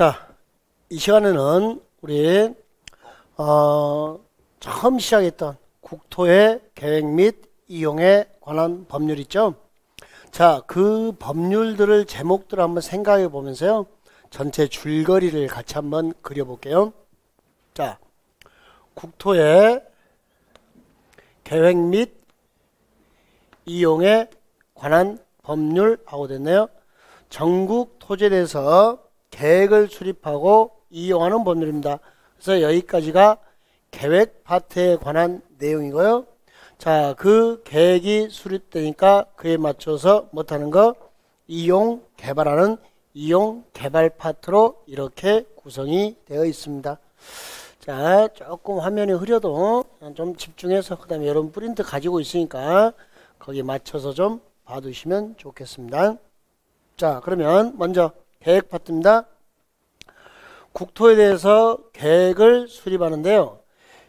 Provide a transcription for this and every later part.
자, 이 시간에는 우리 처음 시작했던 국토의 계획 및 이용에 관한 법률 있죠. 자, 그 법률들을 제목들을 한번 생각해 보면서요, 전체 줄거리를 같이 한번 그려볼게요. 자, 국토의 계획 및 이용에 관한 법률하고 됐네요. 전국 토지에 대해서 계획을 수립하고 이용하는 법률입니다. 그래서 여기까지가 계획 파트에 관한 내용이고요. 자, 그 계획이 수립되니까 그에 맞춰서 못하는 거 이용 개발하는 이용 개발 파트로 이렇게 구성이 되어 있습니다. 자, 조금 화면이 흐려도 좀 집중해서, 그 다음에 여러분 프린트 가지고 있으니까 거기에 맞춰서 좀 봐두시면 좋겠습니다. 자, 그러면 먼저 계획 파트입니다. 국토에 대해서 계획을 수립하는데요.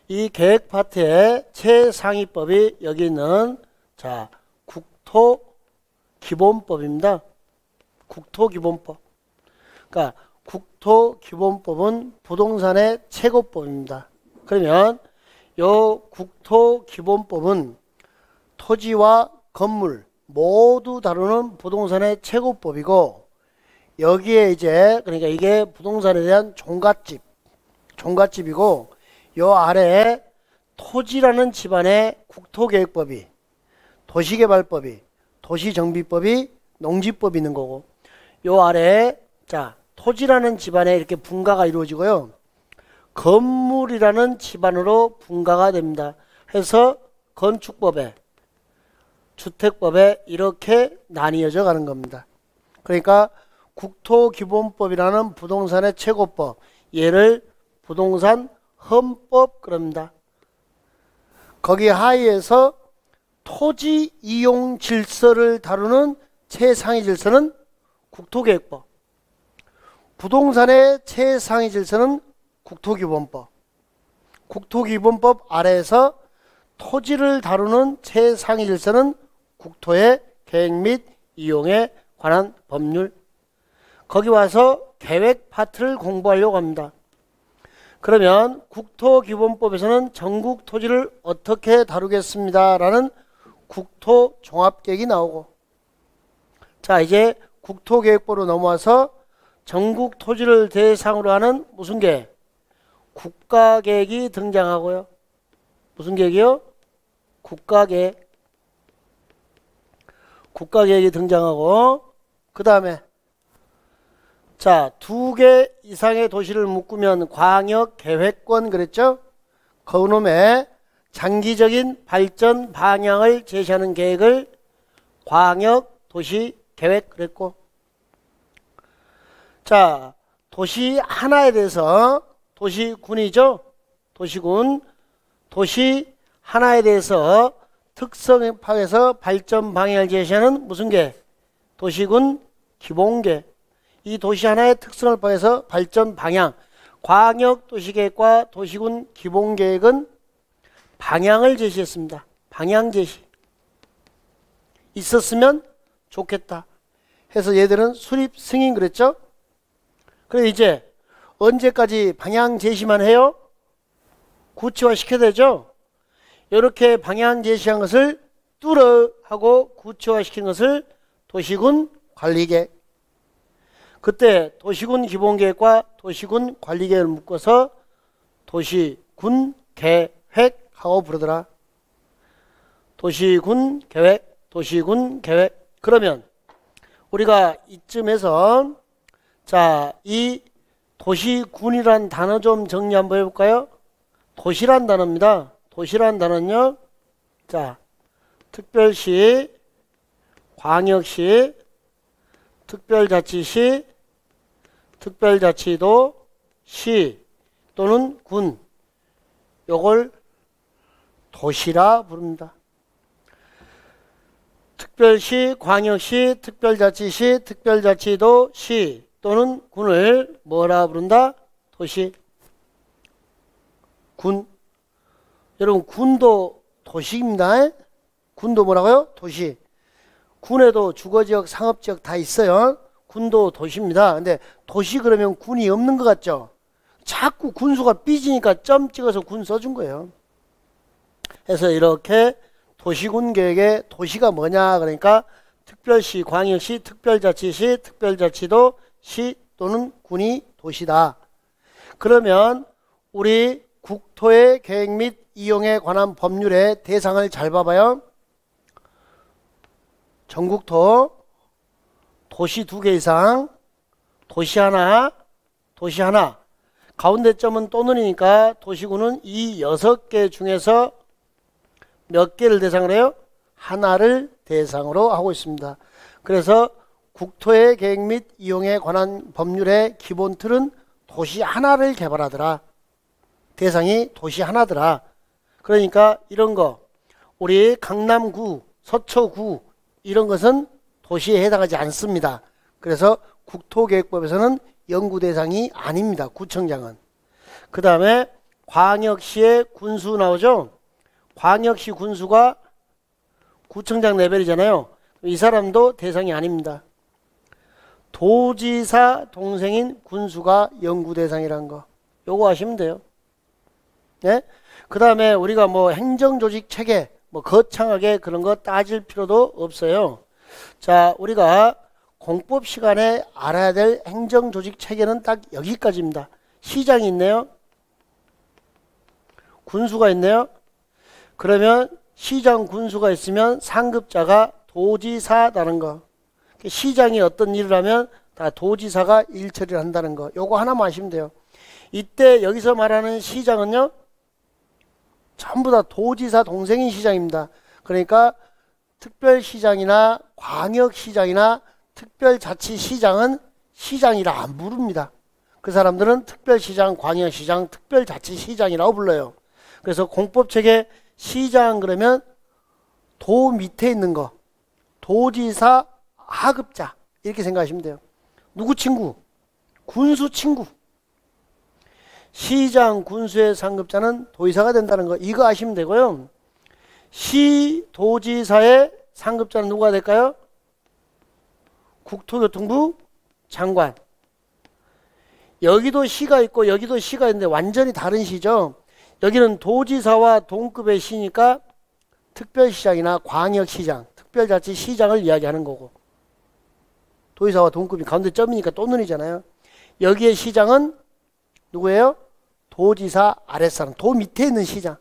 이 계획 파트의 최상위법이 여기 있는, 자, 국토기본법입니다. 국토기본법. 그러니까 국토기본법은 부동산의 최고법입니다. 그러면 요 국토기본법은 토지와 건물 모두 다루는 부동산의 최고법이고, 여기에 이제 그러니까 이게 부동산에 대한 종갓집이고, 요 아래에 토지라는 집안의 국토계획법이, 도시개발법이, 도시정비법이, 농지법이 있는 거고, 요 아래에 자, 토지라는 집안에 이렇게 분가가 이루어지고요, 건물이라는 집안으로 분가가 됩니다. 해서 건축법에, 주택법에 이렇게 나뉘어져 가는 겁니다. 그러니까 국토기본법이라는 부동산의 최고법, 얘를 부동산 헌법 그럽니다. 거기 하에서 토지 이용 질서를 다루는 최상위 질서는 국토계획법, 부동산의 최상위 질서는 국토기본법, 국토기본법 아래에서 토지를 다루는 최상위 질서는 국토의 계획 및 이용에 관한 법률. 거기 와서 계획 파트를 공부하려고 합니다. 그러면 국토기본법에서는 전국 토지를 어떻게 다루겠습니다 라는 국토종합계획이 나오고, 자, 이제 국토계획법으로 넘어와서 전국 토지를 대상으로 하는 무슨 계획? 국가계획이 등장하고요. 무슨 계획이요? 국가계획. 국가계획이 등장하고, 그 다음에 자, 2개 이상의 도시를 묶으면 광역계획권 그랬죠? 그놈의 장기적인 발전 방향을 제시하는 계획을 광역도시계획 그랬고, 자, 도시 하나에 대해서 도시군이죠? 도시군. 도시 하나에 대해서 특성 파악해서 발전 방향을 제시하는 무슨 계획? 도시군 기본계획. 이 도시 하나의 특성을 파악해서 발전 방향, 광역도시계획과 도시군 기본계획은 방향을 제시했습니다. 방향 제시. 있었으면 좋겠다 해서 얘들은 수립 승인 그랬죠? 그래, 이제 언제까지 방향 제시만 해요? 구체화 시켜야 되죠? 이렇게 방향 제시한 것을 뚫어 하고 구체화 시킨 것을 도시군 관리계획. 그때 도시군 기본계획과 도시군 관리계획을 묶어서 도시군 계획하고 부르더라. 도시군 계획, 도시군 계획. 그러면 우리가 이쯤에서 자, 이 도시군이란 단어 좀 정리 한번 해볼까요? 도시란 단어입니다. 도시란 단어는요, 자, 특별시, 광역시, 특별자치시, 특별자치도, 시 또는 군, 요걸 도시라 부릅니다. 특별시, 광역시, 특별자치시, 특별자치도, 시 또는 군을 뭐라 부른다? 도시. 군. 여러분, 군도 도시입니다. 군도 뭐라고요? 도시. 군에도 주거지역, 상업지역 다 있어요. 군도 도시입니다. 근데 도시 그러면 군이 없는 것 같죠? 자꾸 군수가 삐지니까 점 찍어서 군 써준 거예요. 그래서 이렇게 도시군 계획의 도시가 뭐냐 그러니까 특별시, 광역시, 특별자치시, 특별자치도, 시 또는 군이 도시다. 그러면 우리 국토의 계획 및 이용에 관한 법률의 대상을 잘 봐봐요. 전국토, 도시 2개 이상, 도시 하나, 도시 하나. 가운데 점은 또는이니까 도시군은 이 6개 중에서 몇 개를 대상으로 해요? 하나를 대상으로 하고 있습니다. 그래서 국토의 계획 및 이용에 관한 법률의 기본 틀은 도시 하나를 개발하더라. 대상이 도시 하나더라. 그러니까 이런 거 우리 강남구, 서초구 이런 것은 도시에 해당하지 않습니다. 그래서 국토계획법에서는 연구 대상이 아닙니다. 구청장은. 그 다음에 광역시의 군수 나오죠. 광역시 군수가 구청장 레벨이잖아요. 이 사람도 대상이 아닙니다. 도지사 동생인 군수가 연구 대상이란 거. 요거 아시면 돼요. 네? 그 다음에 우리가 뭐 행정조직 체계, 뭐 거창하게 그런 거 따질 필요도 없어요. 자, 우리가 공법 시간에 알아야 될 행정조직 체계는 딱 여기까지입니다. 시장이 있네요. 군수가 있네요. 그러면 시장 군수가 있으면 상급자가 도지사라는 거. 시장이 어떤 일을 하면 다 도지사가 일 처리를 한다는 거. 요거 하나만 아시면 돼요. 이때 여기서 말하는 시장은요. 전부 다 도지사 동생인 시장입니다. 그러니까 특별시장이나 광역시장이나 특별자치시장은 시장이라 안 부릅니다. 그 사람들은 특별시장, 광역시장, 특별자치시장이라고 불러요. 그래서 공법책에 시장 그러면 도 밑에 있는 거, 도지사 하급자 이렇게 생각하시면 돼요. 누구 친구? 군수 친구. 시장, 군수의 상급자는 도지사가 된다는 거 이거 아시면 되고요. 시, 도지사의 상급자는 누가 될까요? 국토교통부 장관. 여기도 시가 있고 여기도 시가 있는데 완전히 다른 시죠. 여기는 도지사와 동급의 시니까 특별시장이나 광역시장, 특별자치시장을 이야기하는 거고 도지사와 동급이 가운데 점이니까 또는이잖아요. 여기에 시장은 누구예요? 도지사 아랫사람, 도 밑에 있는 시장.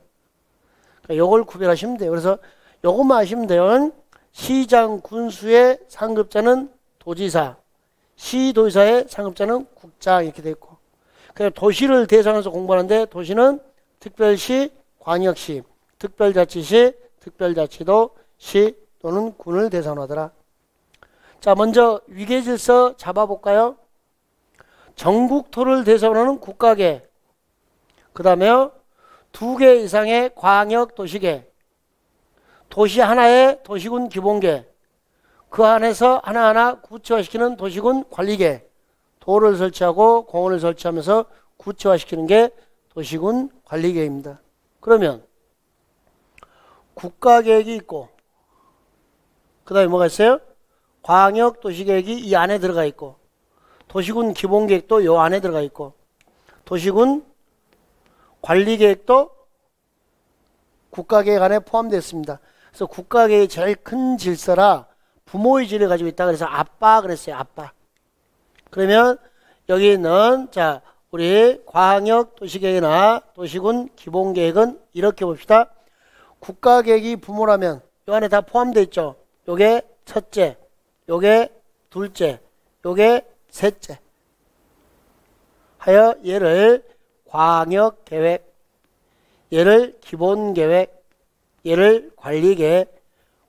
그러니까 이걸 구별하시면 돼요. 그래서 이것만 하시면 돼요. 시장 군수의 상급자는 도지사, 시도지사의 상급자는 국장 이렇게 돼 있고. 그래서 도시를 대상으로 공부하는데 도시는 특별시, 광역시, 특별자치시, 특별자치도, 시 또는 군을 대상으로 하더라. 자, 먼저 위계질서 잡아볼까요? 전국토를 대상으로 하는 국가계획. 그 다음에 2개 이상의 광역도시계획. 도시 하나의 도시군 기본계획. 그 안에서 하나하나 구체화시키는 도시군 관리계획. 도를 설치하고 공원을 설치하면서 구체화시키는 게 도시군 관리계획입니다. 그러면 국가계획이 있고 그 다음에 뭐가 있어요? 광역도시계획이 이 안에 들어가 있고 도시군 기본계획도 이 안에 들어가 있고 도시군 관리계획도 국가계획 안에 포함되어 있습니다. 그래서 국가계획이 제일 큰 질서라 부모의 질을 가지고 있다. 그래서 아빠 그랬어요. 아빠. 그러면 여기는 자 우리 광역도시계획이나 도시군 기본계획은 이렇게 봅시다. 국가계획이 부모라면 이 안에 다 포함되어 있죠. 요게 첫째, 요게 둘째, 요게 셋째. 하여 얘를 광역계획, 얘를 기본계획, 얘를 관리계획,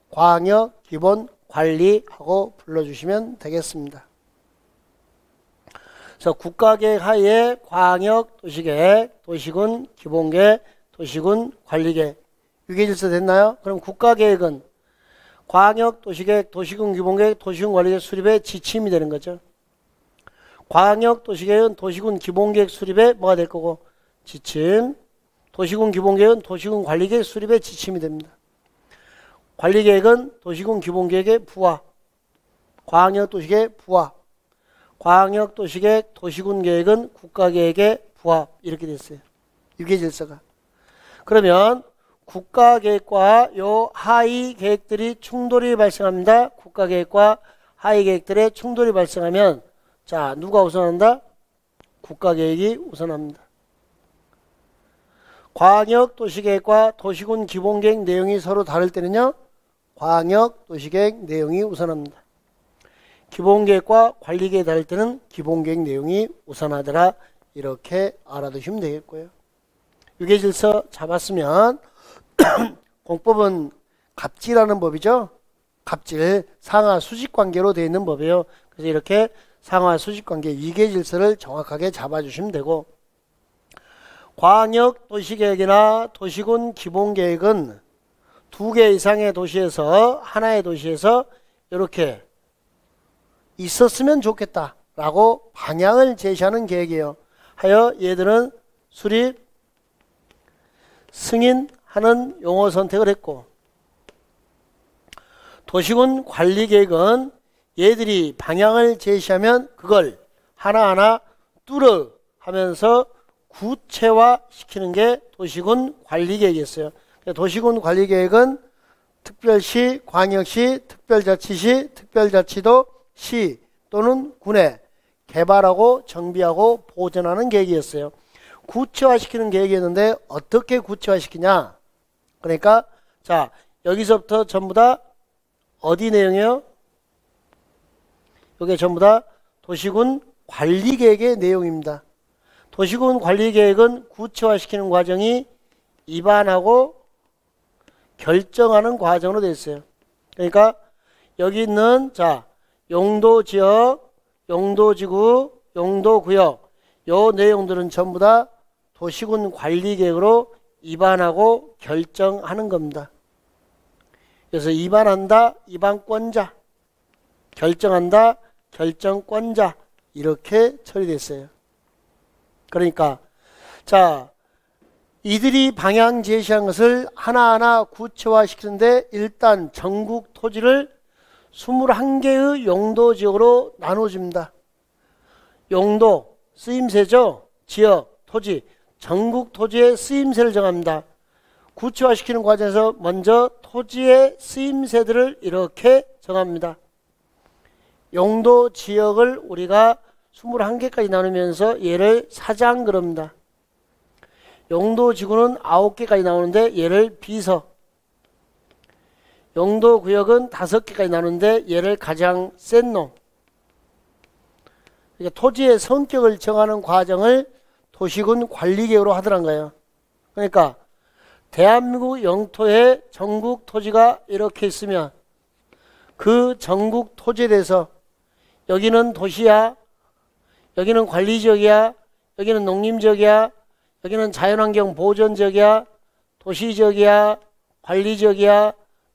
광역, 기본, 관리하고 불러주시면 되겠습니다. 그래서 국가계획 하에 광역, 도시계획, 도시군, 기본계획, 도시군, 관리계획. 위계질서 됐나요? 그럼 국가계획은 광역, 도시계획, 도시군, 기본계획, 도시군, 관리계획 수립의 지침이 되는 거죠. 광역, 도시계획은 도시군, 기본계획 수립에 뭐가 될 거고? 지침. 도시군, 기본계획은 도시군, 관리계획 수립의 지침이 됩니다. 관리계획은 도시군, 기본계획의 부하. 광역, 도시계획 부하. 광역도시계획, 도시군계획은 국가계획에 부합. 이렇게 됐어요. 유계질서가. 그러면 국가계획과 요 하위 계획들이 충돌이 발생합니다. 국가계획과 하위 계획들의 충돌이 발생하면 자, 누가 우선한다? 국가계획이 우선합니다. 광역도시계획과 도시군 기본계획 내용이 서로 다를 때는요, 광역도시계획 내용이 우선합니다. 기본계획과 관리계획이 다를 때는 기본계획 내용이 우선하더라. 이렇게 알아두시면 되겠고요. 유계질서 잡았으면 공법은 갑질하는 법이죠. 갑질, 상하 수직관계로 되어 있는 법이에요. 그래서 이렇게 상하 수직관계 유계질서를 정확하게 잡아주시면 되고, 광역도시계획이나 도시군 기본계획은 2개 이상의 도시에서 하나의 도시에서 이렇게 있었으면 좋겠다라고 방향을 제시하는 계획이에요. 하여 얘들은 수립, 승인하는 용어 선택을 했고, 도시군 관리계획은 얘들이 방향을 제시하면 그걸 하나하나 뚫어 하면서 구체화시키는 게 도시군 관리계획이었어요. 도시군 관리계획은 특별시, 광역시, 특별자치시, 특별자치도, 시 또는 군에 개발하고 정비하고 보존하는 계획이었어요. 구체화시키는 계획이었는데 어떻게 구체화시키냐? 그러니까 자, 여기서부터 전부 다 어디 내용이에요? 이게 전부 다 도시군 관리계획의 내용입니다. 도시군 관리계획은 구체화시키는 과정이 입안하고 결정하는 과정으로 되어 있어요. 그러니까 여기 있는 자, 용도지역, 용도지구, 용도구역 요 내용들은 전부 다 도시군 관리계획으로 입안하고 결정하는 겁니다. 그래서 입안한다, 입안권자, 결정한다, 결정권자 이렇게 처리됐어요. 그러니까 자, 이들이 방향 제시한 것을 하나하나 구체화시키는데 일단 전국 토지를 21개의 용도지역으로 나눠줍니다. 용도, 쓰임새죠. 지역, 토지, 전국 토지의 쓰임새를 정합니다. 구체화시키는 과정에서 먼저 토지의 쓰임새들을 이렇게 정합니다. 용도 지역을 우리가 21개까지 나누면서 얘를 사장 그럽니다. 용도 지구는 9개까지 나오는데 얘를 비서, 용도 구역은 5개까지 나누는데 얘를 가장 센 놈. 그러니까 토지의 성격을 정하는 과정을 도시군 관리계획으로 하더란 거예요. 그러니까 대한민국 영토에 전국 토지가 이렇게 있으면 그 전국 토지에 대해서 여기는 도시야, 여기는 관리지역이야, 여기는 농림지역이야, 여기는 자연환경 보존지역이야, 도시지역이야, 관리지역이야,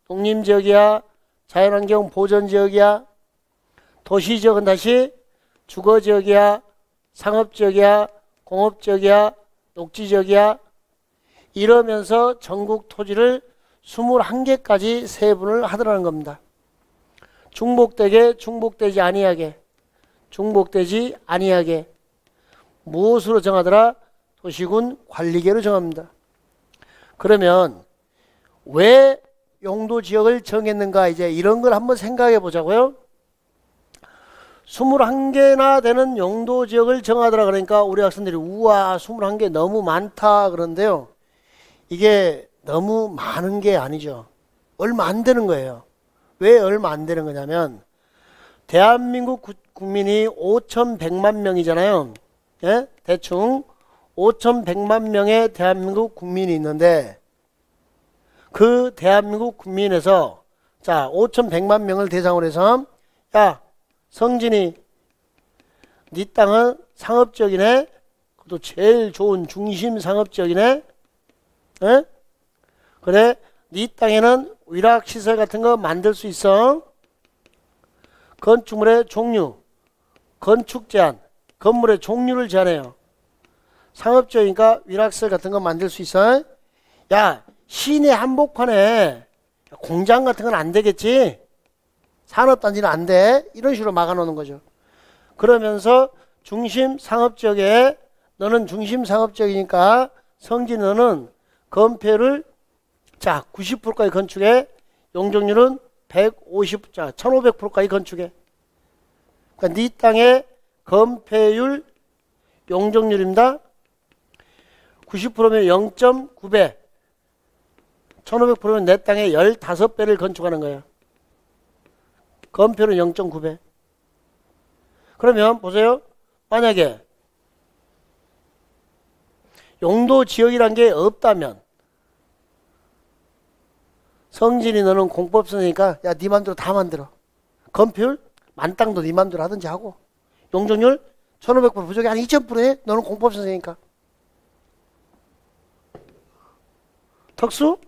농림지역이야, 자연환경 보존지역이야, 도시지역은 다시 주거지역이야, 상업지역이야, 공업지역이야, 녹지지역이야 이러면서 전국 토지를 21개까지 세분을 하더라는 겁니다. 중복되게, 중복되지 아니하게, 중복되지 아니하게 무엇으로 정하더라? 도시군 관리계로 정합니다. 그러면 왜 용도지역을 정했는가? 이제 이런 걸 한번 생각해 보자고요. 21개나 되는 용도지역을 정하더라 그러니까 우리 학생들이 우와 21개 너무 많다 그런데요. 이게 너무 많은 게 아니죠. 얼마 안 되는 거예요. 왜 얼마 안 되는 거냐면 대한민국 국민이 5,100만 명이잖아요. 예? 대충 5,100만 명의 대한민국 국민이 있는데 그 대한민국 국민에서 자 5,100만 명을 대상으로 해서 야 성진이 네 땅은 상업지역이네. 그것도 제일 좋은 중심 상업지역이네. 에? 그래 네 땅에는 위락시설 같은 거 만들 수 있어. 건축물의 종류, 건축 제한, 건물의 종류를 제한해요. 상업지역이니까 위락시설 같은 거 만들 수 있어. 야 시내 한복판에 공장 같은 건 안 되겠지. 산업단지는 안 돼. 이런 식으로 막아놓는 거죠. 그러면서 중심 상업지역에 너는 중심 상업지역이니까 성진 너는 건폐율을 자 90%까지 건축해. 용적률은 150, 자 1500%까지 건축해. 그러니까 네 땅의 건폐율 용적률입니다. 90%면 0.9배. 1500%면 내 땅의 15배를 건축하는 거예요. 건폐율은 0.9배. 그러면 보세요. 만약에 용도지역이란 게 없다면 성진이 너는 공법선이니까 야 네 맘대로 다 만들어. 건폐율 만땅도 네 맘대로 하든지 하고 용적률 1500% 부족이 한 2000% 해. 너는 공법선이니까. 덕수?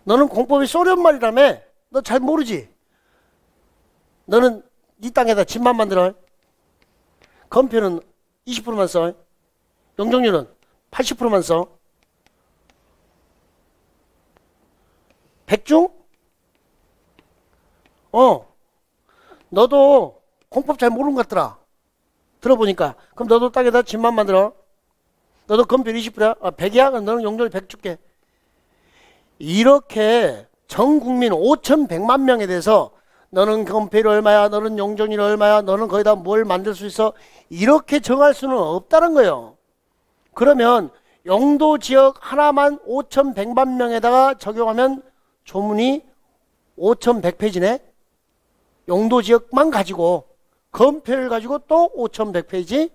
너는 공법이 소련 말이라며. 너 잘 모르지? 너는 네 땅에다 집만 만들어. 건폐율은 20%만 써. 용적률은 80%만 써. 백중? 너도 공법 잘 모르는 것 같더라. 들어보니까. 그럼 너도 땅에다 집만 만들어. 너도 건폐율 20%야? 100이야? 그럼 너는 용적률 100 줄게. 이렇게 전 국민 5,100만 명에 대해서 너는 건폐율 얼마야? 너는 용적률 얼마야? 너는 거기다 뭘 만들 수 있어? 이렇게 정할 수는 없다는 거예요. 그러면 용도지역 하나만 5,100만 명에다가 적용하면 조문이 5,100페이지네. 용도지역만 가지고 건폐율 가지고 또 5,100페이지,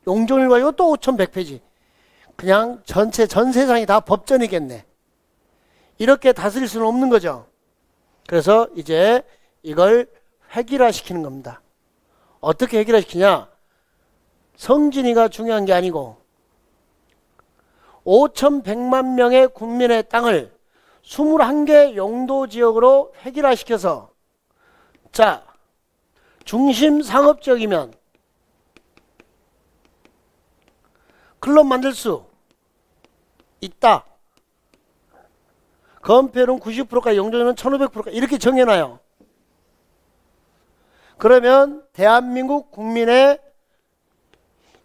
용적률 가지고 또 5,100페이지. 그냥 전 세상이 다 법전이겠네. 이렇게 다스릴 수는 없는 거죠. 그래서 이제 이걸 획일화시키는 겁니다. 어떻게 획일화시키냐? 성진이가 중요한 게 아니고 5,100만 명의 국민의 땅을 21개 용도지역으로 획일화시켜서 자, 중심 상업지역이면 클럽 만들 수 있다. 건폐율은 90%가 용적률은 1500%가 이렇게 정해놔요. 그러면 대한민국 국민의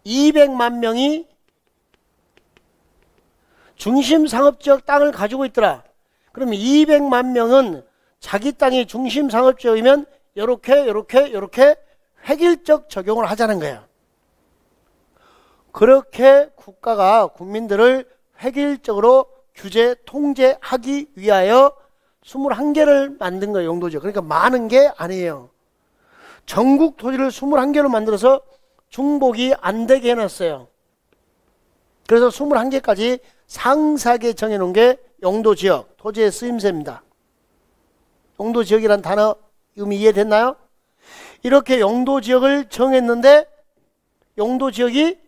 200만 명이 중심 상업지역 땅을 가지고 있더라. 그러면 200만 명은 자기 땅이 중심 상업지역이면 요렇게 획일적 적용을 하자는 거예요. 그렇게 국가가 국민들을 획일적으로 규제, 통제하기 위하여 21개를 만든 거예요, 용도지역. 그러니까 많은 게 아니에요. 전국 토지를 21개로 만들어서 중복이 안 되게 해놨어요. 그래서 21개까지 상세하게 정해놓은 게 용도지역, 토지의 쓰임새입니다. 용도지역이란 단어 의미 이해됐나요? 이렇게 용도지역을 정했는데 용도지역이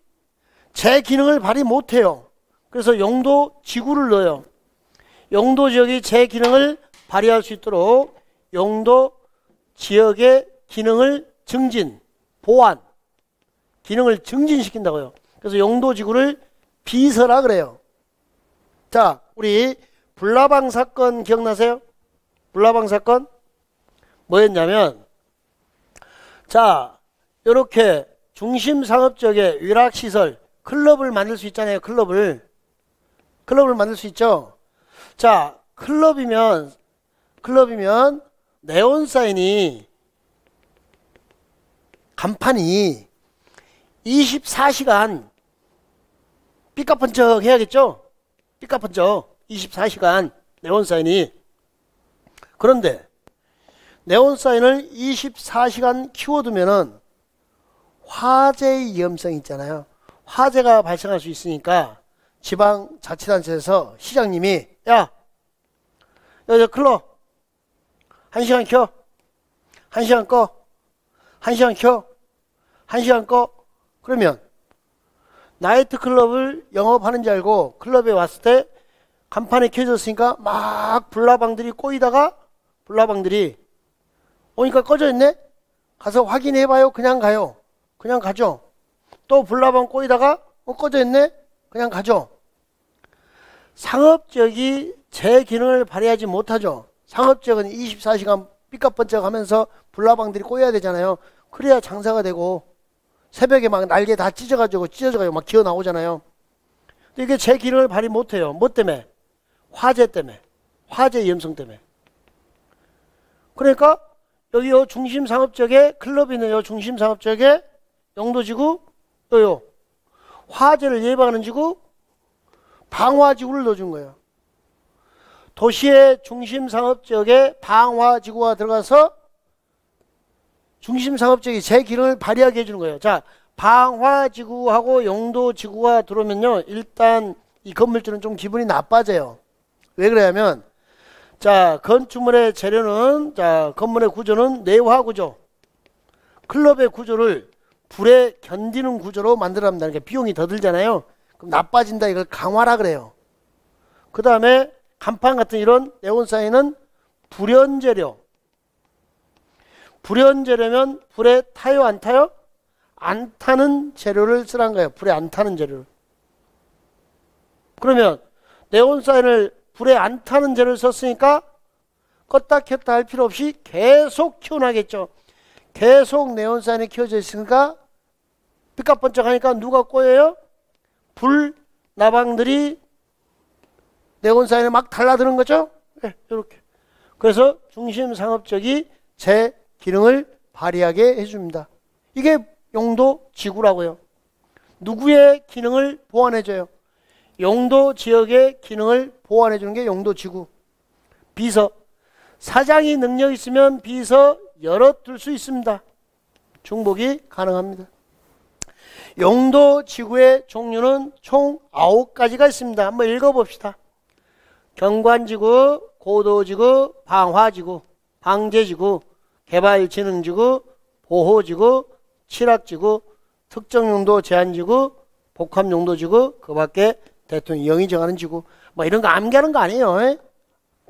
제 기능을 발휘 못해요. 그래서 용도지구를 넣어요. 용도지역이 제 기능을 발휘할 수 있도록 용도지역의 기능을 증진, 보완, 기능을 증진시킨다고요. 그래서 용도지구를 비서라 그래요. 자, 우리 불나방 사건 기억나세요? 불나방 사건? 뭐였냐면, 자, 이렇게 중심 상업지역에 위락시설, 클럽을 만들 수 있잖아요. 클럽을 만들 수 있죠. 자, 클럽이면 네온사인이 간판이 24시간 삐까뻔쩍 해야겠죠. 삐까뻔쩍 24시간 네온사인이. 그런데 네온사인을 24시간 키워두면은 화재의 위험성이 있잖아요. 화재가 발생할 수 있으니까 지방자치단체에서 시장님이 야, 여기 클럽 1시간 켜, 1시간 꺼, 1시간 켜, 1시간 꺼. 그러면 나이트클럽을 영업하는 줄 알고 클럽에 왔을 때 간판이 켜졌으니까 막 불나방들이 꼬이다가 불나방들이 오니까 꺼져 있네? 가서 확인해봐요. 그냥 가요. 그냥 가죠. 또 불나방 꼬이다가 꺼져 있네? 그냥 가죠. 상업지역이 제 기능을 발휘하지 못하죠. 상업지역은 24시간 삐까뻔쩍 하면서 불나방들이 꼬여야 되잖아요. 그래야 장사가 되고 새벽에 막 날개 다 찢어져가지고 막 기어 나오잖아요. 근데 이게 제 기능을 발휘 못해요. 뭐 때문에? 화재 때문에. 화재 위험성 때문에. 그러니까 여기 요 중심 상업적에 클럽이 있는 요 중심 상업적에 용도지구 요요 화재를 예방하는 지구 방화지구를 넣어준 거예요. 도시의 중심 상업적에 방화지구가 들어가서 중심 상업적이 제 기능을 발휘하게 해주는 거예요. 자, 방화지구하고 용도지구가 들어오면요, 일단 이 건물주는 좀 기분이 나빠져요. 왜 그러냐면, 자, 건축물의 재료는, 자, 건물의 구조는 내화 구조, 클럽의 구조를 불에 견디는 구조로 만들어야 합니다. 그러니까 비용이 더 들잖아요. 그럼 나빠진다, 이걸 강화라 그래요. 그 다음에 간판 같은 이런 네온사인은 불연재료. 불연재료면 불에 타요, 안 타요? 안 타는 재료를 쓰란 거예요. 불에 안 타는 재료를. 그러면 네온사인을 불에 안 타는 재료를 썼으니까 껐다 켰다 할 필요 없이 계속 키워나겠죠. 계속 네온사인이 켜져 있으니까 삐까번쩍하니까 누가 꼬여요? 불 나방들이 네온사인에 막 달라드는 거죠. 네, 이렇게. 그래서 중심상업적이 제 기능을 발휘하게 해줍니다. 이게 용도지구라고요. 누구의 기능을 보완해줘요? 용도지역의 기능을 보완해주는 게 용도지구. 비서. 사장이 능력 있으면 비서 열어둘 수 있습니다. 중복이 가능합니다. 용도지구의 종류는 총 9가지가 있습니다. 한번 읽어봅시다. 경관지구, 고도지구, 방화지구, 방제지구, 개발진흥지구, 보호지구, 칠학지구, 특정용도 제한지구, 복합용도지구, 그 밖에 대통령이 정하는 지구. 뭐 이런 거 암기하는 거 아니에요.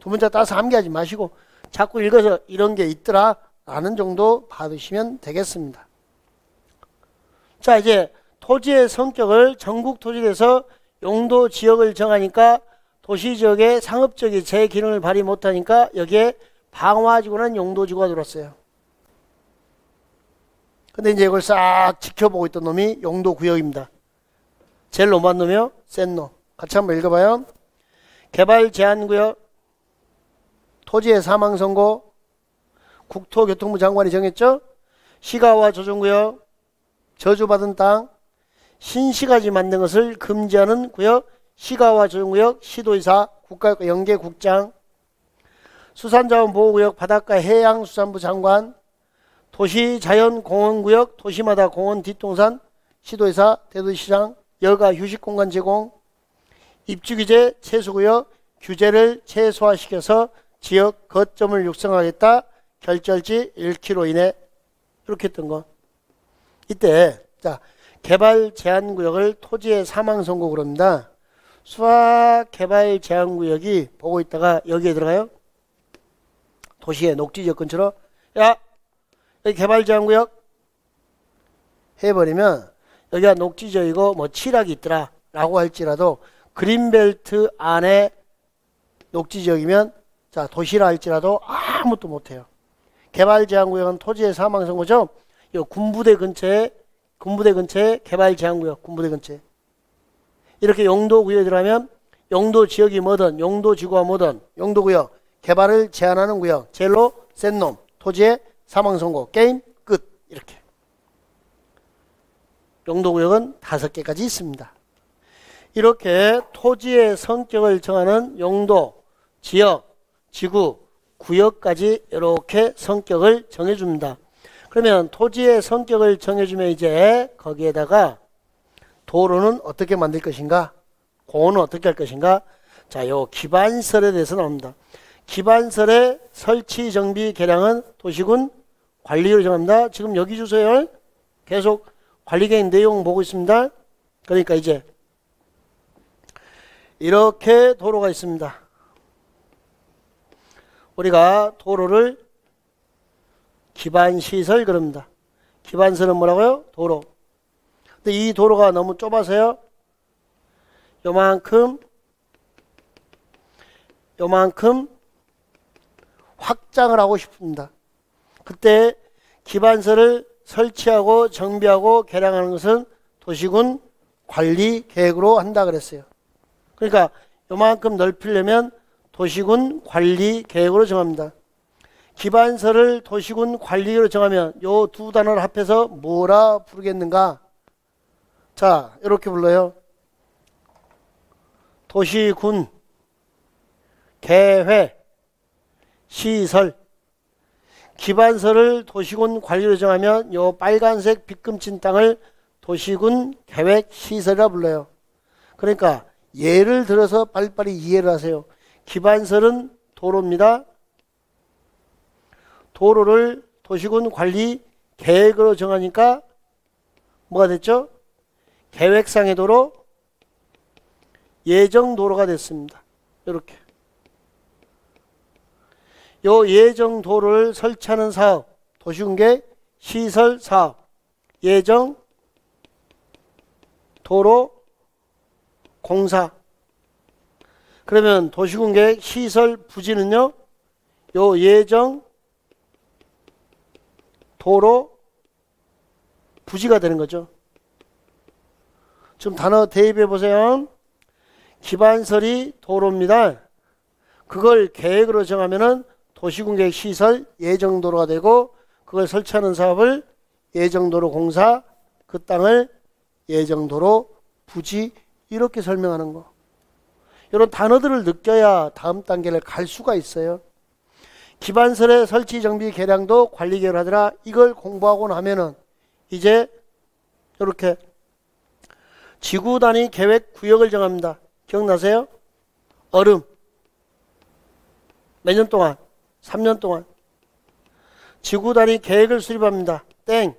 두 문자 따서 암기하지 마시고 자꾸 읽어서 이런 게 있더라 라는 정도 받으시면 되겠습니다. 자, 이제 토지의 성격을 전국 토지에서 용도 지역을 정하니까 도시지역의 상업적인 제 기능을 발휘 못하니까 여기에 방화지구는 용도지구가 들었어요. 근데 이제 이걸 싹 지켜보고 있던 놈이 용도구역입니다. 제일 높은 놈이요? 센 놈. 같이 한번 읽어봐요. 개발제한구역, 토지의 사망선고, 국토교통부 장관이 정했죠? 시가와 조정구역, 저주받은 땅, 신시가지 만든 것을 금지하는 구역, 시가와 조정구역, 시도의사, 국가연계국장, 수산자원보호구역, 바닷가 해양수산부 장관, 도시자연공원구역, 도시마다 공원 뒷동산, 시도의사, 대도시장, 여가 휴식공간 제공, 입주규제 최소구역, 규제를 최소화시켜서 지역 거점을 육성하겠다. 결절지 1km 이내. 이렇게 했던 거. 이때 자, 개발 제한구역을 토지의 사망 선고 그럽니다. 수학 개발 제한구역이 보고 있다가 여기에 들어가요. 도시의 녹지지역 근처로 야, 여기 개발 제한구역 해버리면 여기가 녹지지역이고 뭐 칠학이 있더라 라고 할지라도 그린벨트 안에 녹지지역이면 자, 도시라 할지라도 아무것도 못해요. 개발제한구역은 토지의 사망선고죠. 이 군부대 근처에 개발제한구역, 군부대 근처에. 이렇게 용도구역에 들어가면 용도지역이 뭐든, 용도지구가 뭐든, 용도구역, 개발을 제한하는 구역, 제일로 센 놈, 토지의 사망선고, 게임 끝. 이렇게. 용도구역은 5개까지 있습니다. 이렇게 토지의 성격을 정하는 용도, 지역, 지구, 구역까지 이렇게 성격을 정해줍니다. 그러면 토지의 성격을 정해주면 이제 거기에다가 도로는 어떻게 만들 것인가, 공원은 어떻게 할 것인가. 자, 요 기반설에 대해서 나옵니다. 기반설의 설치, 정비, 개량은 도시군 관리로 정합니다. 지금 여기 주세요. 계속 관리계획 내용 보고 있습니다. 그러니까 이제 이렇게 도로가 있습니다. 우리가 도로를 기반시설 그럽니다. 기반설은 뭐라고요? 도로. 근데 이 도로가 너무 좁아서요. 요만큼 확장을 하고 싶습니다. 그때 기반설을 설치하고 정비하고 개량하는 것은 도시군 관리 계획으로 한다 그랬어요. 그러니까 요만큼 넓히려면 도시군 관리 계획으로 정합니다. 기반서를 도시군 관리계획으로 정하면 요 두 단어를 합해서 뭐라 부르겠는가? 자, 이렇게 불러요. 도시군 계획 시설. 기반서를 도시군 관리로 정하면 요 빨간색 빗금친 땅을 도시군 계획 시설이라 불러요. 그러니까 예를 들어서 빨리빨리 이해를 하세요. 기반설은 도로입니다. 도로를 도시군 관리 계획으로 정하니까 뭐가 됐죠? 계획상의 도로, 예정 도로가 됐습니다. 이렇게. 요 예정 도로를 설치하는 사업, 도시군계획 시설 사업, 예정 도로 공사. 그러면 도시군계획 시설 부지는요, 요 예정 도로 부지가 되는 거죠. 지금 단어 대입해 보세요. 기반설이 도로입니다. 그걸 계획으로 정하면은 도시군계획 시설 예정도로가 되고, 그걸 설치하는 사업을 예정도로 공사, 그 땅을 예정도로 부지, 이렇게 설명하는 거. 이런 단어들을 느껴야 다음 단계를 갈 수가 있어요. 기반설의 설치 정비 개량도 관리계획을 하더라. 이걸 공부하고 나면은 이제 이렇게 지구 단위 계획 구역을 정합니다. 기억나세요? 얼음. 몇 년 동안? 3년 동안. 지구 단위 계획을 수립합니다. 땡.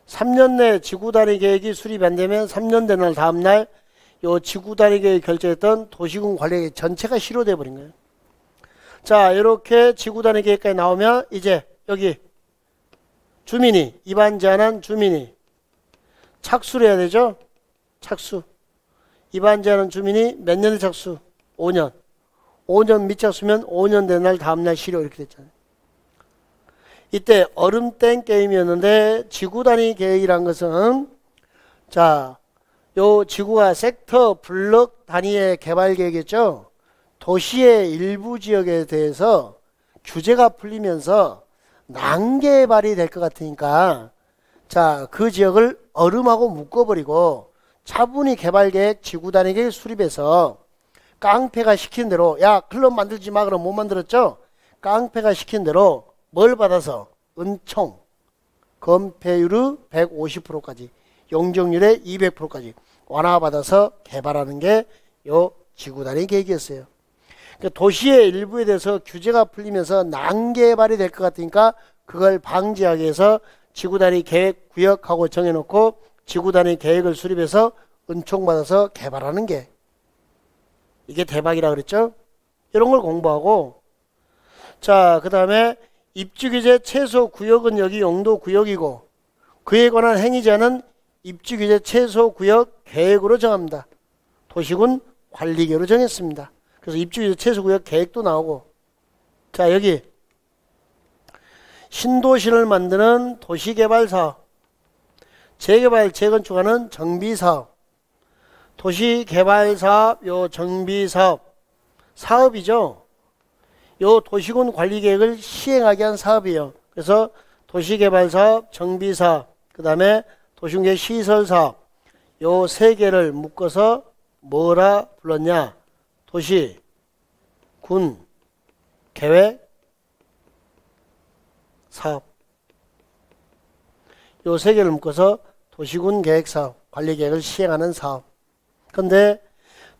3년 내 지구 단위 계획이 수립이 안 되면 3년 된 날 다음 날 요 지구 단위 계획 결정했던 도시군 관리계획 전체가 실효돼 버린 거예요. 자, 이렇게 지구 단위 계획까지 나오면 이제 여기 주민이, 입안 제한한 주민이 착수를 해야 되죠. 착수. 입안 제한한 주민이 몇 년에 착수? 5년. 5년 미착수면 5년 된 날 다음 날 실효, 이렇게 됐잖아요. 이때 얼음땡 게임이었는데, 지구 단위 계획이란 것은, 자, 요 지구가 섹터 블록 단위의 개발 계획이었죠. 도시의 일부 지역에 대해서 규제가 풀리면서 난개발이 될 것 같으니까, 자, 그 지역을 얼음하고 묶어버리고 차분히 개발계획 지구 단위 계획 수립해서 깡패가 시킨 대로, 야, 클럽 만들지 마, 그럼 못 만들었죠? 깡패가 시킨 대로 뭘 받아서? 은총, 건폐율의 150%까지, 용적률의 200%까지 완화받아서 개발하는 게 요 지구 단위 계획이었어요. 그러니까 도시의 일부에 대해서 규제가 풀리면서 난개발이 될 것 같으니까 그걸 방지하기 위해서 지구 단위 계획 구역하고 정해놓고 지구 단위 계획을 수립해서 은총받아서 개발하는 게, 이게 대박이라 그랬죠? 이런 걸 공부하고, 자, 그 다음에 입지규제 최소 구역은 여기 용도 구역이고, 그에 관한 행위자는 입지규제 최소 구역 계획으로 정합니다. 도시군 관리계획으로 정했습니다. 그래서 입지규제 최소 구역 계획도 나오고, 자, 여기 신도시를 만드는 도시개발사업, 재개발 재건축하는 정비사업, 도시개발사업, 요 정비사업, 사업이죠. 요 도시군 관리계획을 시행하게 한 사업이에요. 그래서 도시개발사업, 정비사업, 그 다음에 도시계획 시설사업, 요 세 개를 묶어서 뭐라 불렀냐? 도시, 군, 계획, 사업. 요 세 개를 묶어서 도시군 계획사업, 관리계획을 시행하는 사업. 근데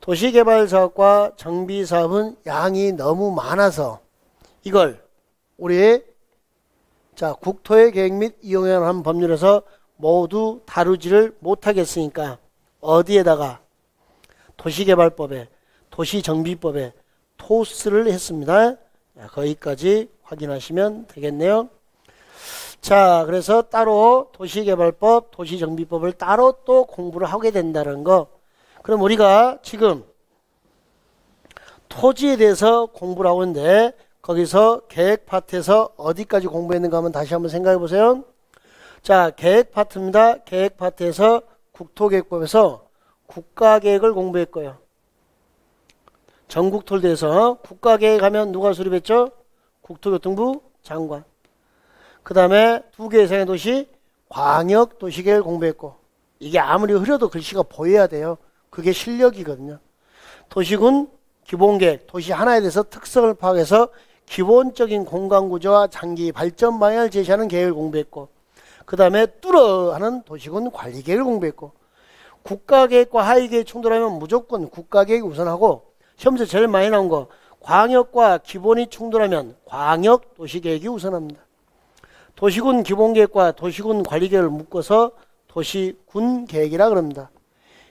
도시개발사업과 정비사업은 양이 너무 많아서 이걸 우리 국토의 계획 및 이용에 관한 법률에서 모두 다루지를 못하겠으니까 어디에다가? 도시개발법에, 도시정비법에 토스를 했습니다. 거기까지 확인하시면 되겠네요. 자, 그래서 따로 도시개발법, 도시정비법을 따로 또 공부를 하게 된다는 거. 그럼 우리가 지금 토지에 대해서 공부를 하고 있는데, 거기서 계획 파트에서 어디까지 공부했는가 하면 다시 한번 생각해 보세요. 자, 계획 파트입니다. 계획 파트에서 국토계획법에서 국가계획을 공부했고요. 전국토대에서 국가계획 하면 누가 수립했죠? 국토교통부 장관. 그 다음에 2개 이상의 도시 광역도시계획을 공부했고, 이게 아무리 흐려도 글씨가 보여야 돼요. 그게 실력이거든요. 도시군 기본계획, 도시 하나에 대해서 특성을 파악해서 기본적인 공간구조와 장기 발전 방향을 제시하는 계획을 공부했고, 그 다음에 뚫어 하는 도시군 관리계획을 공부했고, 국가계획과 하위계획 충돌하면 무조건 국가계획이 우선하고, 시험에서 제일 많이 나온 거 광역과 기본이 충돌하면 광역도시계획이 우선합니다. 도시군 기본계획과 도시군 관리계획을 묶어서 도시군계획이라 그럽니다.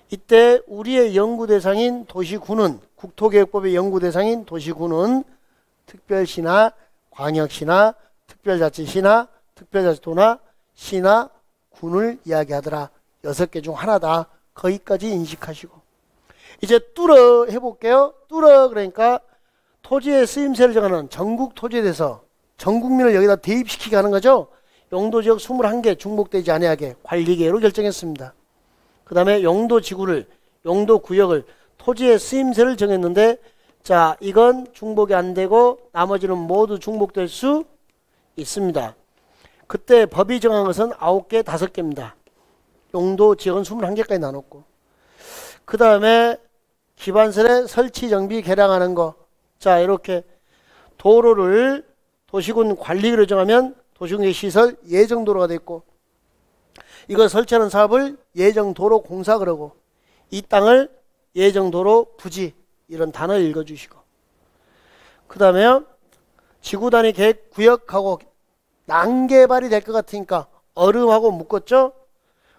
이때 우리의 연구 대상인 도시군은, 국토계획법의 연구 대상인 도시군은 특별시나 광역시나 특별자치시나 특별자치도나 시나 군을 이야기하더라. 6개 중 하나다. 거기까지 인식하시고, 이제 뚫어 해볼게요. 뚫어 그러니까 토지의 쓰임새를 정하는 전국 토지에 대해서 전 국민을 여기다 대입시키게 하는 거죠. 용도지역 21개 중복되지 아니하게 관리계획으로 결정했습니다. 그 다음에 용도지구를, 용도구역을, 토지의 쓰임새를 정했는데, 자, 이건 중복이 안 되고 나머지는 모두 중복될 수 있습니다. 그때 법이 정한 것은 9개, 5개입니다. 용도지역은 21개까지 나눴고, 그 다음에 기반설의 설치, 정비, 개량하는 거. 자, 이렇게 도로를 도시군 관리계획으로 정하면 도시군의 시설 예정도로가 됐고, 이거 설치하는 사업을 예정도로공사 그러고, 이 땅을 예정도로 부지, 이런 단어 읽어주시고, 그 다음에 지구단위 계획 구역하고 난개발이 될 것 같으니까 얼음하고 묶었죠.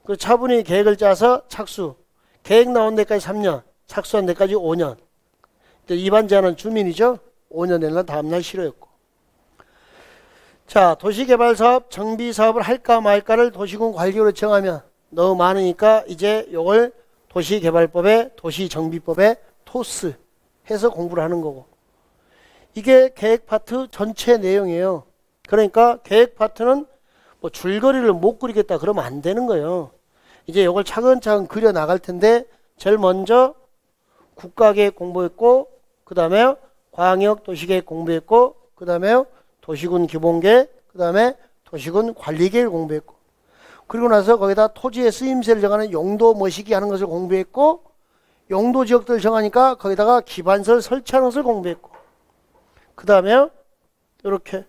그 차분히 계획을 짜서 착수, 계획 나온 데까지 3년, 착수한 데까지 5년. 이반 제한은 주민이죠. 5년 되는 다음날 실효였고. 자, 도시개발사업, 정비사업을 할까 말까를 도시군 관리계획으로 정하면 너무 많으니까 이제 요걸 도시개발법에, 도시정비법에 토스 해서 공부를 하는 거고, 이게 계획 파트 전체 내용이에요. 그러니까 계획 파트는 뭐 줄거리를 못 그리겠다 그러면 안 되는 거예요. 이제 이걸 차근차근 그려 나갈 텐데, 제일 먼저 국가계획 공부했고, 그 다음에 광역도시계획 공부했고, 그 다음에 도시군 기본계획, 그 다음에 도시군 관리계획을 공부했고, 그리고 나서 거기다 토지의 쓰임새를 정하는 용도 머시기 하는 것을 공부했고, 용도 지역들을 정하니까 거기다가 기반설 설치하는 것을 공부했고, 그 다음에 이렇게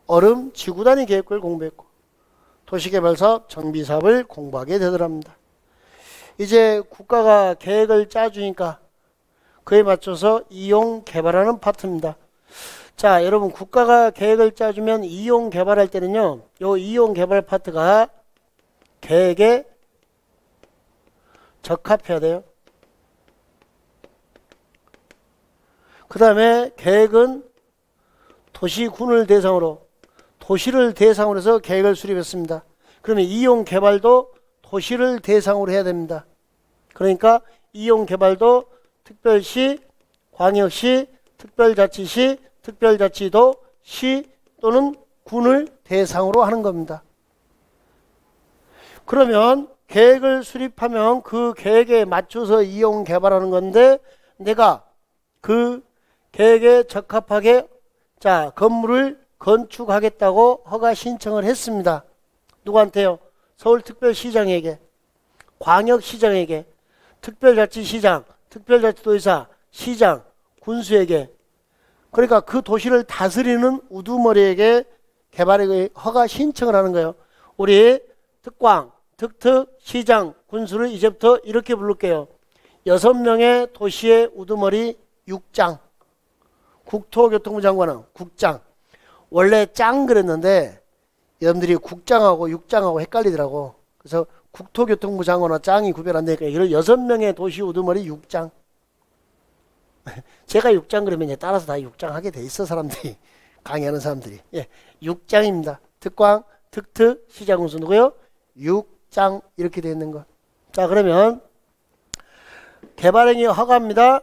얼음 지구단위 계획을 공부했고, 도시개발사업, 정비사업을 공부하게 되더랍니다. 이제 국가가 계획을 짜주니까 그에 맞춰서 이용 개발하는 파트입니다. 자, 여러분, 국가가 계획을 짜주면 이용 개발할 때는요, 요 이용 개발 파트가 계획에 적합해야 돼요. 그 다음에 계획은 도시군을 대상으로, 도시를 대상으로 해서 계획을 수립했습니다. 그러면 이용 개발도 도시를 대상으로 해야 됩니다. 그러니까 이용 개발도 특별시, 광역시, 특별자치시, 특별자치도, 시 또는 군을 대상으로 하는 겁니다. 그러면 계획을 수립하면 그 계획에 맞춰서 이용 개발하는 건데, 내가 그 계획에 적합하게 자 건물을 건축하겠다고 허가 신청을 했습니다. 누구한테요? 서울특별시장에게, 광역시장에게, 특별자치시장, 특별자치도의사, 시장, 군수에게, 그러니까 그 도시를 다스리는 우두머리에게 개발의 허가 신청을 하는 거예요. 우리 특광, 특특, 시장, 군수를 이제부터 이렇게 부를게요. 6명의 도시의 우두머리 6장, 국토교통부 장관은 국장. 원래 짱 그랬는데 여러분들이 국장하고 6장하고 헷갈리더라고. 그래서 국토교통부 장관과 짱이 구별 안 되니까 이걸 6명의 도시 우두머리 6장. 제가 6장 그러면 이제 따라서 다 6장 하게 돼 있어, 사람들이. 강의하는 사람들이. 예, 6장입니다. 특광, 특특, 시장, 군수 누구요? 6장 이렇게 돼 있는 거. 자, 그러면 개발행위 허가입니다.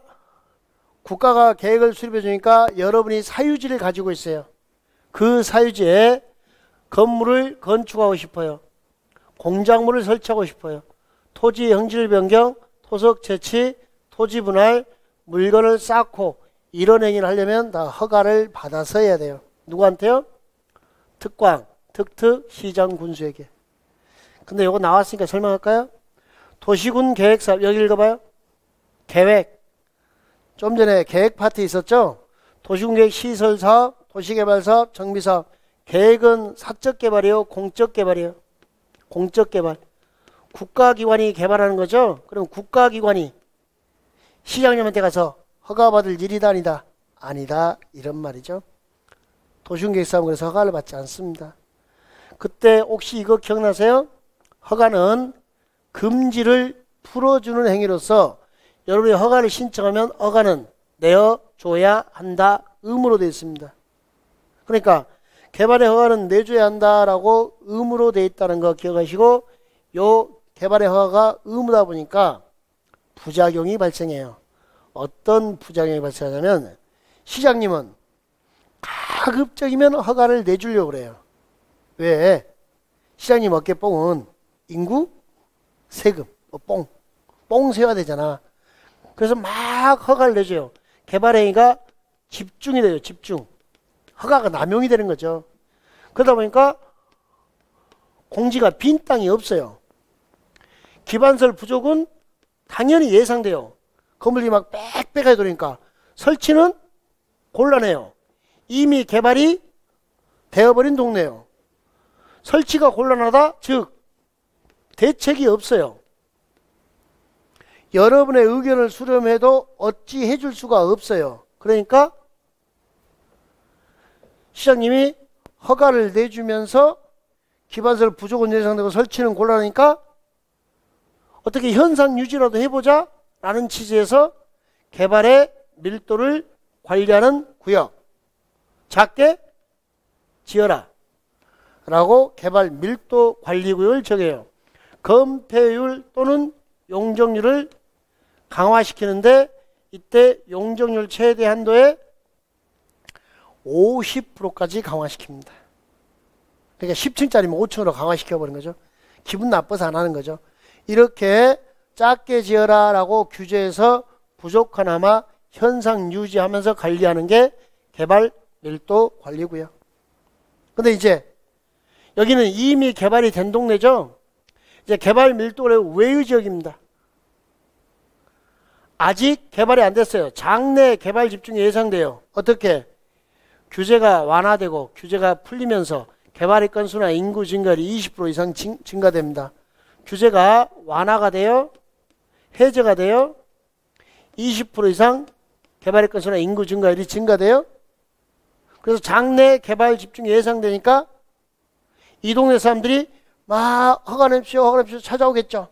국가가 계획을 수립해 주니까 여러분이 사유지를 가지고 있어요. 그 사유지에 건물을 건축하고 싶어요. 공작물을 설치하고 싶어요. 토지 형질 변경, 토석 채취, 토지 분할, 물건을 쌓고 이런 행위를 하려면 다 허가를 받아서 해야 돼요. 누구한테요? 특광, 특특, 시장, 군수에게. 근데 이거 나왔으니까 설명할까요? 도시군 계획사업, 여기 읽어봐요. 계획. 좀 전에 계획 파트 있었죠? 도시군 계획 시설사업, 도시개발사업, 정비사업. 계획은 사적개발이에요? 공적개발이에요? 공적개발. 국가기관이 개발하는 거죠? 그럼 국가기관이 시장님한테 가서 허가받을 일이다 아니다? 아니다. 이런 말이죠. 도시군 계획사업은 그래서 허가를 받지 않습니다. 그때 혹시 이거 기억나세요? 허가는 금지를 풀어주는 행위로서 여러분이 허가를 신청하면 허가는 내어줘야 한다. 의무로 되어 있습니다. 그러니까 개발의 허가는 내줘야 한다라고 의무로 되어 있다는 거 기억하시고, 요 개발의 허가가 의무다 보니까 부작용이 발생해요. 어떤 부작용이 발생하냐면 시장님은 가급적이면 허가를 내주려고 그래요. 왜? 시장님 어깨뽕은 인구, 세금, 뽕 세워야 되잖아. 그래서 막 허가를 내줘요. 개발행위가 집중이 돼요. 집중. 허가가 남용이 되는 거죠. 그러다 보니까 공지가 빈 땅이 없어요. 기반설 부족은 당연히 예상돼요. 건물이 막 빽빽하게 돌으니까 설치는 곤란해요. 이미 개발이 되어버린 동네예요. 설치가 곤란하다, 즉 대책이 없어요. 여러분의 의견을 수렴해도 어찌 해줄 수가 없어요. 그러니까 시장님이 허가를 내주면서 기반설 부족은 예상되고 설치는 곤란하니까 어떻게 현상 유지라도 해보자 라는 취지에서 개발의 밀도를 관리하는 구역, 작게 지어라 라고 개발 밀도 관리구역을 정해요. 건폐율 또는 용적률을 강화시키는데 이때 용적률 최대 한도에 50%까지 강화시킵니다. 그러니까 10층짜리면 5층으로 강화시켜버린 거죠. 기분 나빠서 안 하는 거죠. 이렇게 작게 지어라 라고 규제해서 부족하나마 현상 유지하면서 관리하는 게 개발 밀도 관리고요. 근데 이제 여기는 이미 개발이 된 동네죠. 이제 개발 밀도가 외의 지역입니다. 아직 개발이 안 됐어요. 장래 개발 집중이 예상돼요. 어떻게? 규제가 완화되고 규제가 풀리면서 개발의 건수나 인구 증가율이 20% 이상 증가됩니다. 규제가 완화가 돼요. 해제가 돼요. 20% 이상 개발의 건수나 인구 증가율이 증가돼요. 그래서 장래 개발 집중이 예상되니까 이 동네 사람들이 막 허가 내십시오 찾아오겠죠.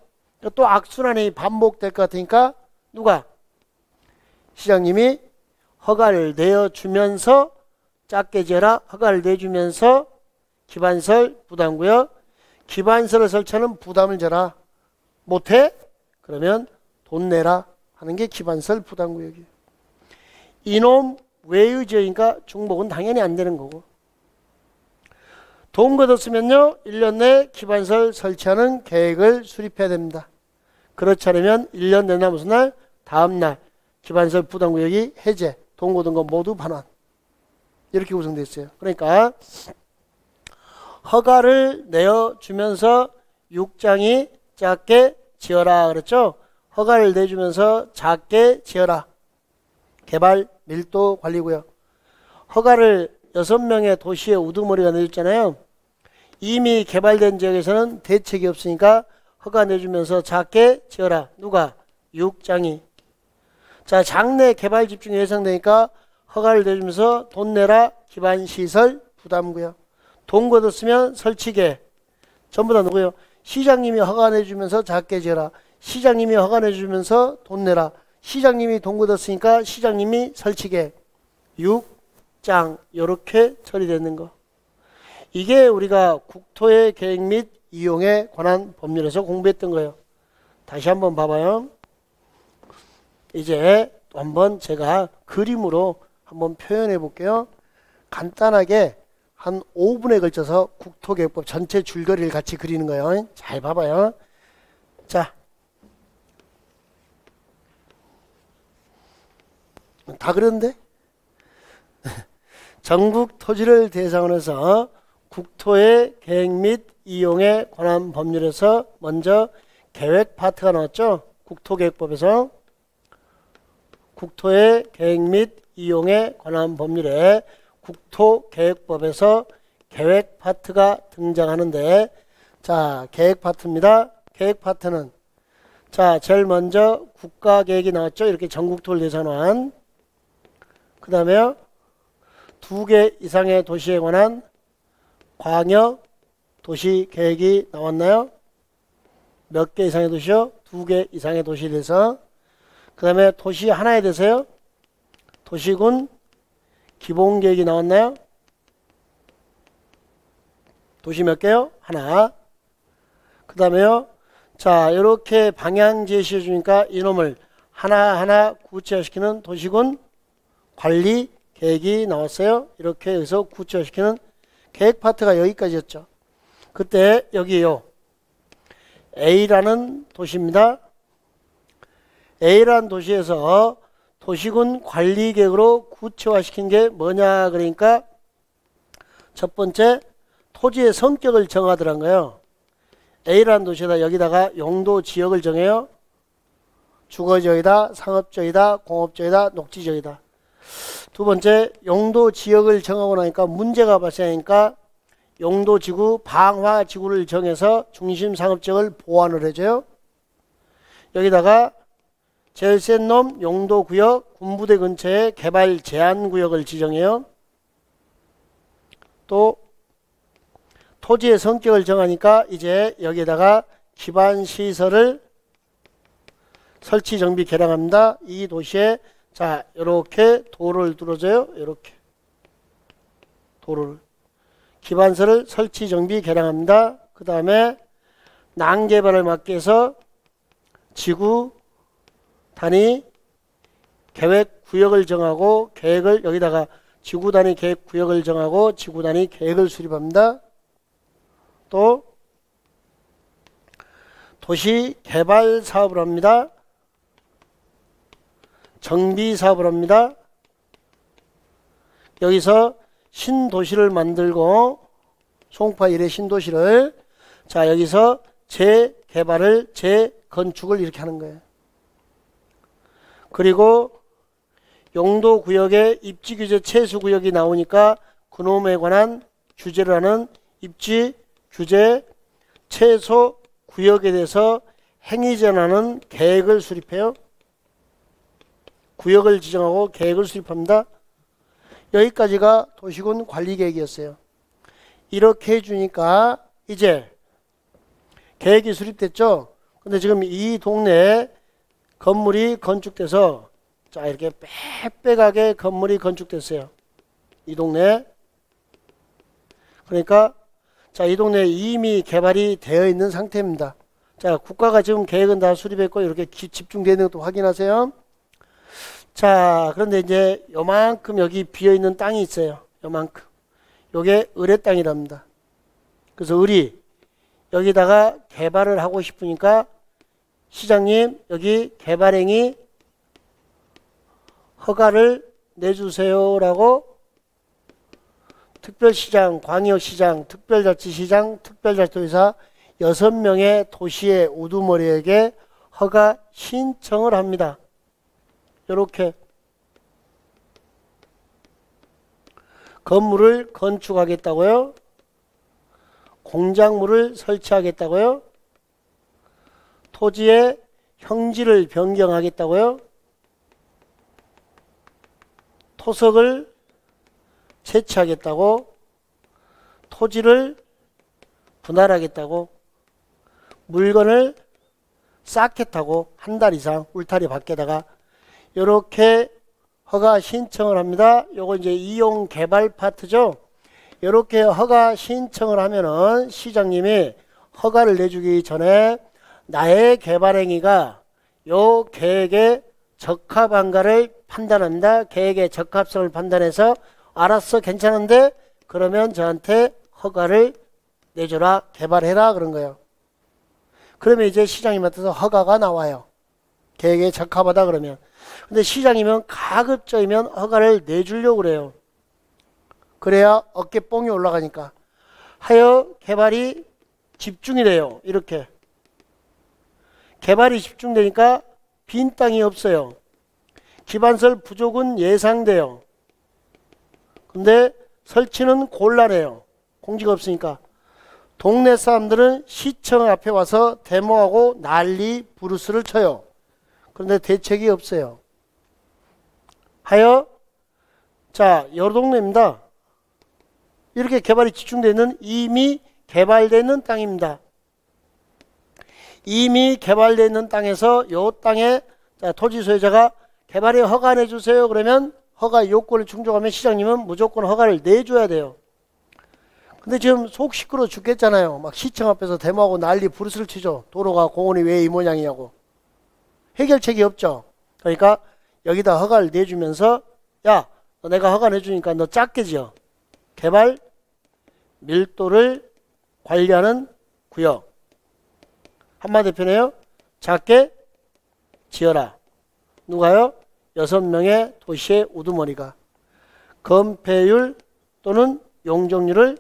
또 악순환이 반복될 것 같으니까 누가? 시장님이 허가를 내어주면서 작게 지어라. 허가를 내주면서 기반설 부담구역, 기반설을 설치하는 부담을 져라. 못해? 그러면 돈 내라 하는 게 기반설 부담구역이에요. 이놈 외의 지역이니까 중복은 당연히 안 되는 거고. 돈 걷었으면요 1년 내에 기반설 설치하는 계획을 수립해야 됩니다. 그렇지 않으면 1년 내나 무슨 날? 다음날 기반설 부담구역이 해제, 돈 걷은 거 모두 반환. 이렇게 구성되어 있어요. 그러니까 허가를 내어주면서 6장이 작게 지어라 그랬죠. 허가를 내주면서 작게 지어라. 개발 밀도 관리고요. 허가를 6명의 도시의 우두머리가 내줬잖아요. 이미 개발된 지역에서는 대책이 없으니까 허가 내주면서 작게 지어라. 누가? 6장이. 자, 장래 개발 집중이 예상되니까 허가를 내주면서 돈 내라. 기반시설 부담구요. 돈 걷었으면 설치계. 전부 다 누구요? 시장님이 허가 내주면서 작게 지어라. 시장님이 허가 내주면서 돈 내라. 시장님이 돈 걷었으니까 시장님이 설치계. 6장 이렇게 처리되는 거. 이게 우리가 국토의 계획 및 이용에 관한 법률에서 공부했던 거예요. 다시 한번 봐봐요. 이제 한번 제가 그림으로 한번 표현해 볼게요. 간단하게 한 5분에 걸쳐서 국토계획법 전체 줄거리를 같이 그리는 거예요. 잘 봐봐요. 자, 다 그렸는데? 전국 토지를 대상으로 해서 국토의 계획 및 이용에 관한 법률에서 먼저 계획 파트가 나왔죠. 국토계획법에서 국토의 계획 및 이용에 관한 법률에 국토계획법에서 계획 파트가 등장하는데, 자, 계획 파트입니다. 계획 파트는, 자, 제일 먼저 국가계획이 나왔죠. 이렇게 전국토를 대상으로 한. 그 다음에 2개 이상의 도시에 관한 광역 도시 계획이 나왔나요? 몇 개 이상의 도시요? 2개 이상의 도시에 대해서. 그 다음에 도시 하나에 대해서요? 도시군 기본계획이 나왔나요? 도시 몇 개요? 하나. 그 다음에요? 자, 이렇게 방향 제시해 주니까 이놈을 하나하나 구체화시키는 도시군 관리 계획이 나왔어요. 이렇게 해서 구체화시키는 계획 파트가 여기까지였죠. 그때 여기요. A라는 도시입니다. A라는 도시에서 도시군 관리 계획으로 구체화시킨 게 뭐냐 그러니까 첫 번째 토지의 성격을 정하더란 거예요. A라는 도시에다 여기다가 용도 지역을 정해요. 주거지역이다, 상업지역이다, 공업지역이다, 녹지지역이다. 두 번째 용도 지역을 정하고 나니까 문제가 발생하니까 용도지구, 방화지구를 정해서 중심 상업지역을 보완을 해줘요. 여기다가 제일 센 놈 용도구역, 군부대 근처에 개발 제한구역을 지정해요. 또 토지의 성격을 정하니까 이제 여기에다가 기반시설을 설치, 정비, 개량합니다. 이 도시에 자, 이렇게 도로를 뚫어줘요. 이렇게 도로를 기반설을 설치, 정비, 개량합니다. 그 다음에 난개발을 막기 위해서 지구 단위 계획 구역을 정하고 계획을 여기다가 지구 단위 계획 구역을 정하고 지구 단위 계획을 수립합니다. 또 도시 개발 사업을 합니다. 정비 사업을 합니다. 여기서 신도시를 만들고 송파 1의 신도시를 자 여기서 재개발을 재건축을 이렇게 하는 거예요. 그리고 용도구역에 입지규제 최수구역이 나오니까 그놈에 관한 규제를 하는 입지규제 최소구역에 대해서 행위전하는 계획을 수립해요. 구역을 지정하고 계획을 수립합니다. 여기까지가 도시군 관리계획이었어요. 이렇게 해주니까 이제 계획이 수립됐죠. 근데 지금 이 동네에 건물이 건축돼서 자 이렇게 빽빽하게 건물이 건축됐어요. 이 동네에. 그러니까 자 이 동네에 이미 개발이 되어 있는 상태입니다. 자 국가가 지금 계획은 다 수립했고 이렇게 집중되어 있는 것도 확인하세요. 자 그런데 이제 요만큼 여기 비어있는 땅이 있어요. 요만큼. 요게 의뢰 땅이랍니다. 그래서 의리 여기다가 개발을 하고 싶으니까 시장님 여기 개발행위 허가를 내주세요 라고 특별시장, 광역시장, 특별자치시장, 특별자치도지사 6명의 도시의 우두머리에게 허가 신청을 합니다. 이렇게 건물을 건축하겠다고요? 공작물을 설치하겠다고요? 토지의 형질을 변경하겠다고요? 토석을 채취하겠다고? 토지를 분할하겠다고? 물건을 쌓겠다고? 한 달 이상 울타리 밖에다가 이렇게 허가 신청을 합니다. 요거 이제 이용 개발 파트죠. 이렇게 허가 신청을 하면은 시장님이 허가를 내주기 전에 나의 개발 행위가 요 계획에 적합한가를 판단합니다. 계획의 적합성을 판단해서 알았어 괜찮은데 그러면 저한테 허가를 내줘라, 개발해라 그런 거예요. 그러면 이제 시장이 맡아서 허가가 나와요. 계획에 적합하다 그러면. 근데 시장이면 가급적이면 허가를 내주려고 그래요. 그래야 어깨뽕이 올라가니까. 하여 개발이 집중이 돼요. 이렇게. 개발이 집중되니까 빈 땅이 없어요. 기반설 부족은 예상돼요. 근데 설치는 곤란해요. 공지가 없으니까. 동네 사람들은 시청 앞에 와서 데모하고 난리 부르스를 쳐요. 그런데 대책이 없어요. 하여 자, 여러 동네입니다. 이렇게 개발이 집중되어 있는 이미 개발되어 있는 땅입니다. 이미 개발되어 있는 땅에서 요 땅에 토지 소유자가 개발에 허가 내주세요. 그러면 허가 요건을 충족하면 시장님은 무조건 허가를 내줘야 돼요. 근데 지금 속 시끄러워 죽겠잖아요. 막 시청 앞에서 데모하고 난리 부르스를 치죠. 도로가 공원이 왜 이 모양이냐고. 해결책이 없죠. 그러니까 여기다 허가를 내주면서 야, 너 내가 허가 내주니까 너 작게 지어. 개발 밀도를 관리하는 구역. 한마디 표현해요. 작게 지어라. 누가요? 6명의 도시의 우두머리가. 건폐율 또는 용적률을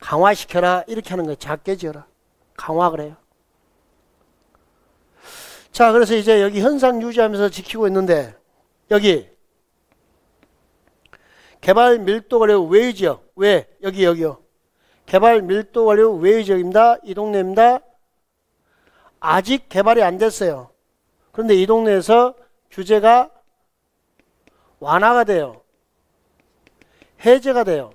강화시켜라. 이렇게 하는 거예요. 작게 지어라. 강화 그래요. 자, 그래서 이제 여기 현상 유지하면서 지키고 있는데 여기 개발 밀도 관리 외의 지역. 왜? 여기요. 개발 밀도 관리 외의 지역입니다. 이 동네입니다. 아직 개발이 안 됐어요. 그런데 이 동네에서 규제가 완화가 돼요. 해제가 돼요.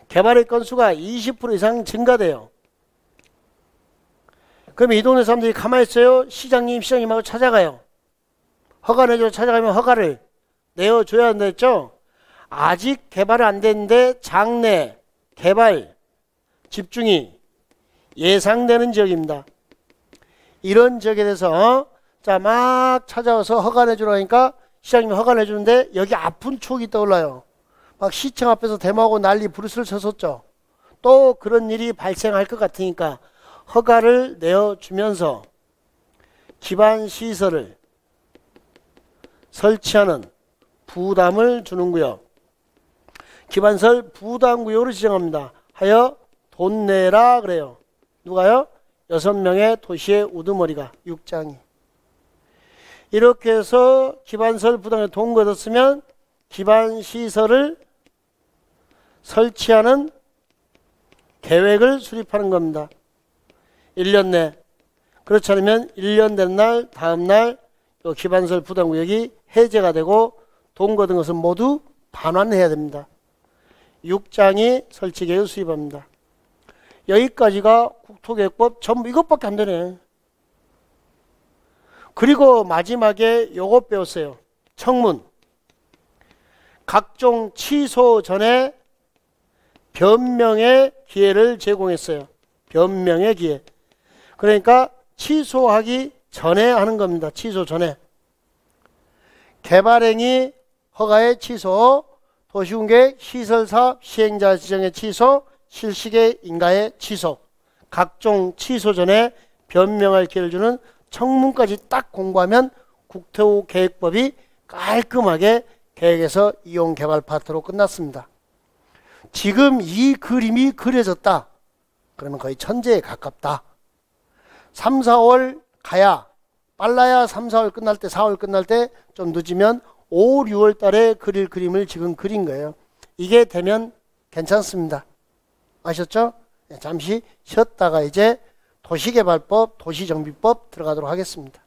개발의 건수가 20% 이상 증가돼요. 그럼 이 동네 사람들이 가만히 있어요? 시장님하고 찾아가요. 허가 내줘 찾아가면 허가를 내어줘야 한다 했죠? 아직 개발 안 됐는데 장래 개발 집중이 예상되는 지역입니다. 이런 지역에 대해서 자, 막 찾아와서 허가 내주라 하니까 시장님이 허가 내주는데 여기 아픈 추억이 떠올라요. 막 시청 앞에서 데모하고 난리 부르스를 쳤었죠. 또 그런 일이 발생할 것 같으니까 허가를 내어주면서 기반 시설을 설치하는 부담을 주는 구역. 기반설 부담구역으로 지정합니다. 하여 돈 내라 그래요. 누가요? 6명의 도시의 우두머리가 6장이. 이렇게 해서 기반설 부담에 돈 걷었으면 기반시설을 설치하는 계획을 수립하는 겁니다. 1년 내. 그렇지 않으면 1년 된 날 다음 날 또 기반설 부담구역이 해제가 되고 돈 걷은 것은 모두 반환해야 됩니다. 6장이 설치계획을 수립합니다. 여기까지가 국토계획법 전부 이것밖에 안 되네. 그리고 마지막에 요것 배웠어요. 청문. 각종 취소 전에 변명의 기회를 제공했어요. 변명의 기회. 그러니까 취소하기 전에 하는 겁니다. 취소 전에. 개발행위 허가의 취소, 도시군계획 시설사업 시행자 지정의 취소, 실시계 인가의 취소. 각종 취소 전에 변명할 기회를 주는 청문까지 딱 공부하면 국토계획법이 깔끔하게 계획에서 이용 개발 파트로 끝났습니다. 지금 이 그림이 그려졌다. 그러면 거의 천재에 가깝다. 3, 4월 가야 빨라야 3, 4월 끝날 때 4월 끝날 때 좀 늦으면 5, 6월 달에 그릴 그림을 지금 그린 거예요. 이게 되면 괜찮습니다. 아셨죠? 잠시 쉬었다가 이제 도시개발법, 도시정비법 들어가도록 하겠습니다.